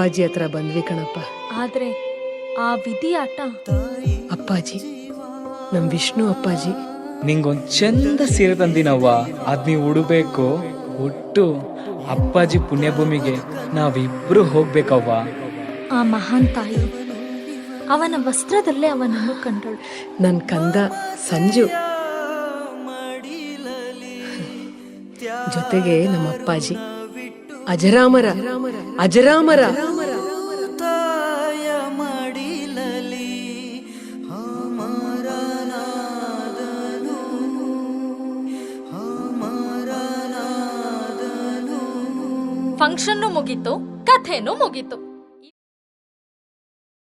ಅಪ್ಪಾಜಿ ಹತ್ರ ಬಂದ್ವಿ ಕಣಪ್ಪ. ಆದ್ರೆ ಆ ವಿಧಿ ಆಟ. ಅಪ್ಪಾಜಿ, ನಮ್ ವಿಷ್ಣು ಅಪ್ಪಾಜಿ ನಿಂಗೊಂದ್ ಚಂದ ಸೀರೆ ತಂದಿನವ್ವ, ಅದ್ ನೀವು ಉಡಬೇಕು. ಒಟ್ಟು ಅಪ್ಪಾಜಿ ಪುಣ್ಯಭೂಮಿಗೆ ನಾವಿಬ್ರು ಹೋಗ್ಬೇಕವ್ವ. ಆ ಮಹಾನ್ ತಾಯಿ ಅವನ ವಸ್ತ್ರದಲ್ಲೇ ಅವನನ್ನು ಕಂಡಳು. ನನ್ ಕಂದ ಸಂಜು ಜೊತೆಗೆ ನಮ್ಮ ಅಪ್ಪಾಜಿ ಅಜರಾಮರ ಅಜರಾಮರ. ಫಂಕ್ಷನ್ನು ಮುಗೀತು, ಕಥೆನೂ ಮುಗೀತು.